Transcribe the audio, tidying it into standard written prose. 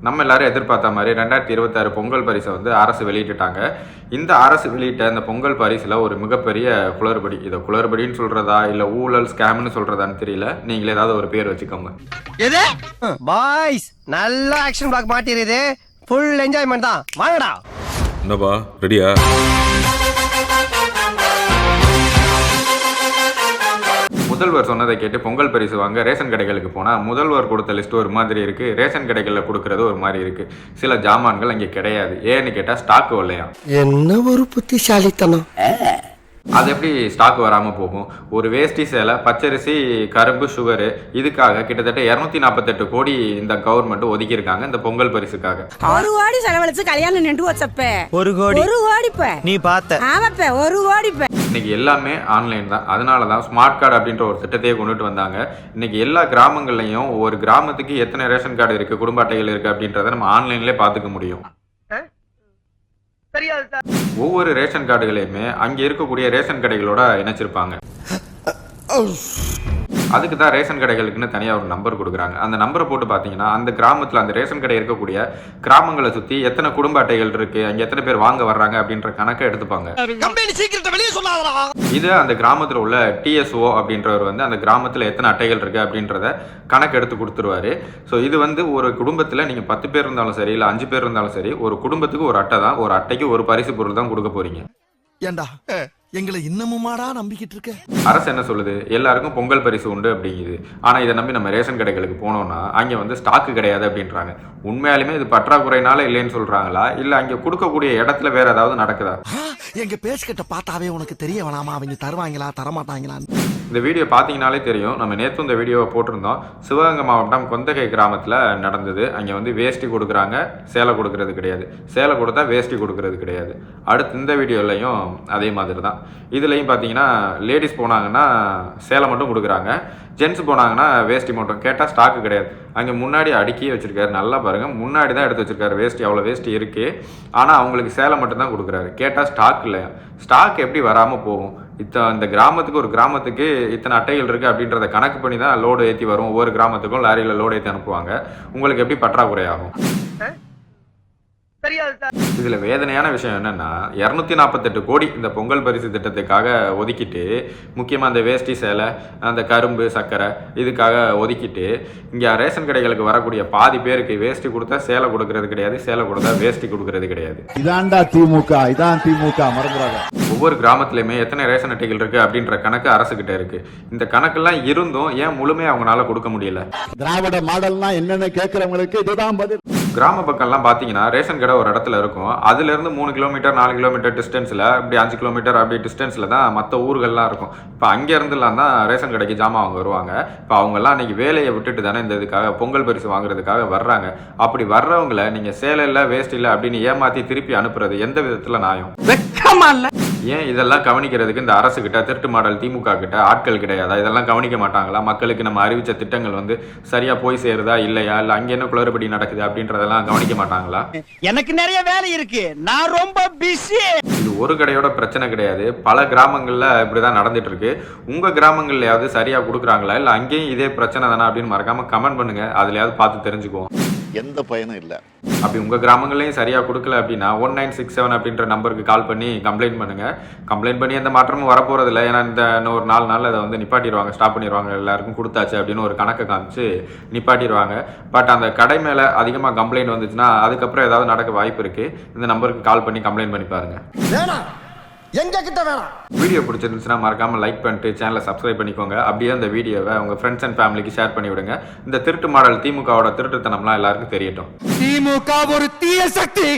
நம்ம எல்லாரும் எதிர்பார்த்த மாதிரி 2026 பொங்கல் பரிசை வந்து அரசு வெளியிட்டுட்டாங்க. இந்த அரசு வெளியிட்ட இந்த பொங்கல் பரிசில் ஒரு மிகப்பெரிய குளறுபடி. இதை குளறுபடின்னு சொல்கிறதா இல்லை ஊழல் ஸ்கேம்னு சொல்கிறதான்னு தெரியல. நீங்களே ஏதாவது ஒரு பேர் வச்சுக்கோங்க. எது பாய்ஸ் நல்ல ஆக்ஷன் பிளாக் மாட்டிருது. ஃபுல் என்ஜாய்மெண்ட் தான். வாங்கடா. என்னப்பா ரெடியா? முதல்வர் சொன்னதை கேட்டு பொங்கல் பரிசு வாங்க ரேஷன் கடைகளுக்கு போனால் முதல்வர் கொடுத்த லிஸ்ட் ஒரு மாதிரி இருக்குது, ரேஷன் கடைகளில் கொடுக்கறது ஒரு மாதிரி இருக்குது. சில ஜாமான்கள் அங்கே கிடையாது. ஏன்னு கேட்டால் ஸ்டாக் வரலையா. என்ன ஒரு புத்திசாலித்தனம். அது எப்படி ஸ்டாக் வராமல் போகும்? ஒரு வேஷ்டி சேலை, பச்சரிசி, கரும்பு, சுகரு, இதுக்காக கிட்டத்தட்ட 248 கோடி இந்த கவர்மெண்ட் ஒதுக்கியிருக்காங்க இந்த பொங்கல் பரிசுக்காக. 1 கோடி செலவழிச்சு கல்யாணம் நின்று வச்சப்ப 1 கோடி நீ பார்த்த. ஆமாப்ப 1 கோடி. இன்னைக்கு எல்லாமே ஆன்லைன் தான். அதனால தான் ஸ்மார்ட் கார்டு அப்படின்ற ஒரு திட்டத்தையே கொண்டுட்டு வந்தாங்க. இன்னைக்கு எல்லா கிராமங்கள்லையும் ஒரு கிராமத்துக்கு எத்தனை ரேஷன் கார்டு இருக்கு, குடும்ப அட்டைகள் இருக்கு அப்படின்றத நம்ம ஆன்லைன்லேயே பார்த்துக்க முடியும். ஒவ்வொரு ரேஷன் கார்டுகளையுமே அங்கே இருக்கக்கூடிய ரேஷன் கடைகளோட இணைச்சிருப்பாங்க. அதுக்கு தான் ரேஷன் கடைகளுக்குன்னு தனியாக ஒரு நம்பர் கொடுக்குறாங்க. அந்த நம்பரை போட்டு பார்த்தீங்கன்னா அந்த கிராமத்தில் அந்த ரேஷன் கடை இருக்கக்கூடிய கிராமங்களை சுற்றி எத்தனை குடும்ப அட்டைகள் இருக்குது, அங்கே எத்தனை பேர் வாங்க வர்றாங்க அப்படின்ற கணக்கை எடுத்துப்பாங்க. இது அந்த கிராமத்தில் உள்ள டிஎஸ்ஓ அப்படின்றவர் வந்து அந்த கிராமத்தில் எத்தனை அட்டைகள் இருக்குது அப்படின்றத கணக்கு எடுத்து கொடுத்துருவாரு. ஸோ இது வந்து ஒரு குடும்பத்தில் நீங்கள் 10 பேர் இருந்தாலும் சரி இல்லை 5 பேர் இருந்தாலும் சரி, ஒரு குடும்பத்துக்கு ஒரு அட்டை தான். ஒரு அட்டைக்கு ஒரு பரிசு பொருள் தான் கொடுக்க போறீங்க. ஏண்டா எங்களை இன்னமுமாடா நம்பிக்கிட்டு இருக்க? அரசு என்ன சொல்லுது? எல்லாருக்கும் பொங்கல் பரிசு உண்டு அப்படிங்குது. ஆனால் இதை நம்பி நம்ம ரேஷன் கடைகளுக்கு போனோம்னா அங்கே வந்து ஸ்டாக்கு கிடையாது அப்படின்றாங்க. உண்மையாலுமே இது பற்றாக்குறைனால இல்லைன்னு சொல்றாங்களா, இல்லை அங்கே கொடுக்கக்கூடிய இடத்துல வேற ஏதாவது நடக்குதா? எங்க பேசிக்கிட்ட பார்த்தாவே உனக்கு தெரிய வேணாமா அவங்க தருவாங்களா தரமாட்டாங்களான்னு? இந்த வீடியோ பார்த்தீங்கனாலே தெரியும். நம்ம நேற்று இந்த வீடியோவை போட்டிருந்தோம். சிவகங்கை மாவட்டம் கொந்தகை கிராமத்தில் நடந்தது. அங்கே வந்து வேஷ்டி கொடுக்குறாங்க, சேலை கொடுக்கறது கிடையாது. சேலை கொடுத்தா வேஷ்டி கொடுக்கறது கிடையாது. அடுத்து இந்த வீடியோலையும் அதே மாதிரி தான். இதுலையும் பார்த்தீங்கன்னா லேடிஸ் போனாங்கன்னா சேலை மட்டும் கொடுக்குறாங்க, ஜென்ஸ் போனாங்கன்னா வேஷ்டி மட்டும். கேட்டால் ஸ்டாக்கு கிடையாது. அங்கே முன்னாடி அடுக்கியே வச்சுருக்காரு. நல்லா பாருங்கள், முன்னாடி தான் எடுத்து வச்சுருக்காரு வேஷ்டி. அவ்வளோ வேஷ்டி இருக்குது. ஆனால் அவங்களுக்கு சேலை மட்டும் தான் கொடுக்குறாரு. கேட்டால் ஸ்டாக் இல்லையா. ஸ்டாக் எப்படி வராமல் போகும்? இந்த கிராமத்துக்கு ஒரு கிராமத்துக்கு இத்தனை அட்டைகள் இருக்குது அப்படின்றத கணக்கு பண்ணி தான் லோடு ஏற்றி வரும். ஒவ்வொரு கிராமத்துக்கும் லாரியில் லோடு ஏற்றி அனுப்புவாங்க. உங்களுக்கு எப்படி பற்றாக்குறை ஆகும்? இதுல வேதனையான விஷயம் என்னன்னா 248 கோடி இந்த பொங்கல் பரிசு திட்டத்துக்காக ஒதுக்கிட்டு, முக்கியமா அந்த வேஷ்டி சேலை, அந்த கரும்பு, சர்க்கரை இதுக்காக ஒதுக்கிட்டு இங்க ரேஷன் கடைகளுக்கு வரக்கூடிய பாதி பேருக்கு வேஷ்டி கொடுத்தா சேலை கொடுக்கறது கிடையாது, சேலை கொடுத்தா வேஷ்டி கொடுக்கறது கிடையாது. இதான்டா திமுக, இதான் திமுக மறந்துடாத. ஒவ்வொரு கிராமத்திலுமே எத்தனை ரேஷன் அட்டைகள் இருக்கு அப்படின்ற கணக்கு அரசு கிட்ட இருக்கு. இந்த கணக்கெல்லாம் இருந்தும் ஏன் முழுமையா அவங்களால கொடுக்க முடியல? திராவிட மாடல்னா என்னன்னு கேட்கிறவங்களுக்கு இதுதான் பதில். கிராம பக்கம்லாம் பார்த்தீங்கன்னா ரேஷன் கடை ஒரு இடத்துல இருக்கும். அதுலேருந்து 3 கிலோமீட்டர் 4 கிலோமீட்டர் டிஸ்டன்ஸில், அப்படி 5 கிலோமீட்டர் அப்படி டிஸ்டன்ஸில் தான் மற்ற ஊர்கள்லாம் இருக்கும். இப்போ அங்கேருந்துலாம் தான் ரேஷன் கடைக்கு ஜாமான் அவங்க வருவாங்க. இப்போ அவங்கெல்லாம் அன்றைக்கி வேலையை விட்டுட்டு தானே இந்த இதுக்காக பொங்கல் பரிசு வாங்குறதுக்காக வர்றாங்க. அப்படி வர்றவங்களை நீங்கள் சேலை இல்லை வேஸ்ட் இல்லை அப்படின்னு ஏமாற்றி திருப்பி அனுப்புறது எந்த விதத்தில் நியாயம்? ஏன் இதெல்லாம் கவனிக்கிறதுக்கு இந்த அரசு கிட்ட, திருட்டு மாடல் திமுக கிட்ட ஆட்கள் கிடையாதா? இதெல்லாம் கவனிக்க மாட்டாங்களா? மக்களுக்கு நம்ம அறிவிச்ச திட்டங்கள் வந்து சரியா போய் சேருதா இல்லையா, இல்லை அங்கே என்ன குளறுபடி நடக்குது அப்படின்றதெல்லாம் கவனிக்க மாட்டாங்களா? எனக்கு நிறைய வேலை இருக்கு, நான் ரொம்ப பிஸி. இது ஒரு கடையோட பிரச்சனை கிடையாது. பல கிராமங்கள்ல இப்படிதான் நடந்துட்டு இருக்கு. உங்க கிராமங்கள்லயாவது சரியா கொடுக்குறாங்களா, இல்லை அங்கேயும் இதே பிரச்சனை தானே அப்படின்னு மறக்காம கமெண்ட் பண்ணுங்க. அதுலயாவது பார்த்து தெரிஞ்சுக்குவோம். எந்த பயனும் இல்ல. அப்படி உங்க கிராமங்களையும் சரியா கொடுக்கல அப்படின்னா 1967 அப்படின்ற நம்பருக்கு கால் பண்ணி கம்ப்ளைண்ட் பண்ணுங்க. கம்ப்ளைண்ட் பண்ணி எந்த மாற்றமும் வரப்போறது இல்லை. ஏன்னா இந்த இன்னொரு 4 நாள் அதை வந்து நிப்பாட்டிடுவாங்க, ஸ்டாப் பண்ணிடுவாங்க. எல்லாருக்கும் கொடுத்தாச்சு அப்படின்னு ஒரு கணக்கை காமிச்சு நிப்பாட்டிடுவாங்க. பட் அந்த கடை மேல அதிகமாக கம்ப்ளைண்ட் வந்துச்சுன்னா அதுக்கப்புறம் ஏதாவது நடக்க வாய்ப்பு இருக்கு. இந்த நம்பருக்கு கால் பண்ணி கம்ப்ளைண்ட் பண்ணி பாருங்க. எங்க கிட்ட வேணாம். வீடியோ பிடிச்சிருந்துச்சுன்னா மறக்காம லைக் பண்ணிட்டு சேனலை சப்ஸ்கிரைப் பண்ணிக்கோங்க. அப்படியே அந்த வீடியோவை உங்க ஃப்ரெண்ட்ஸ் அண்ட் ஃபேமிலிக்கு ஷேர் பண்ணி விடுங்க. இந்த திருட்டு மாடல் திமுகவோட திருட்டுத்தனம்லாம் எல்லாருக்கும் தெரியட்டும். திமுக ஒரு தீய சக்தி.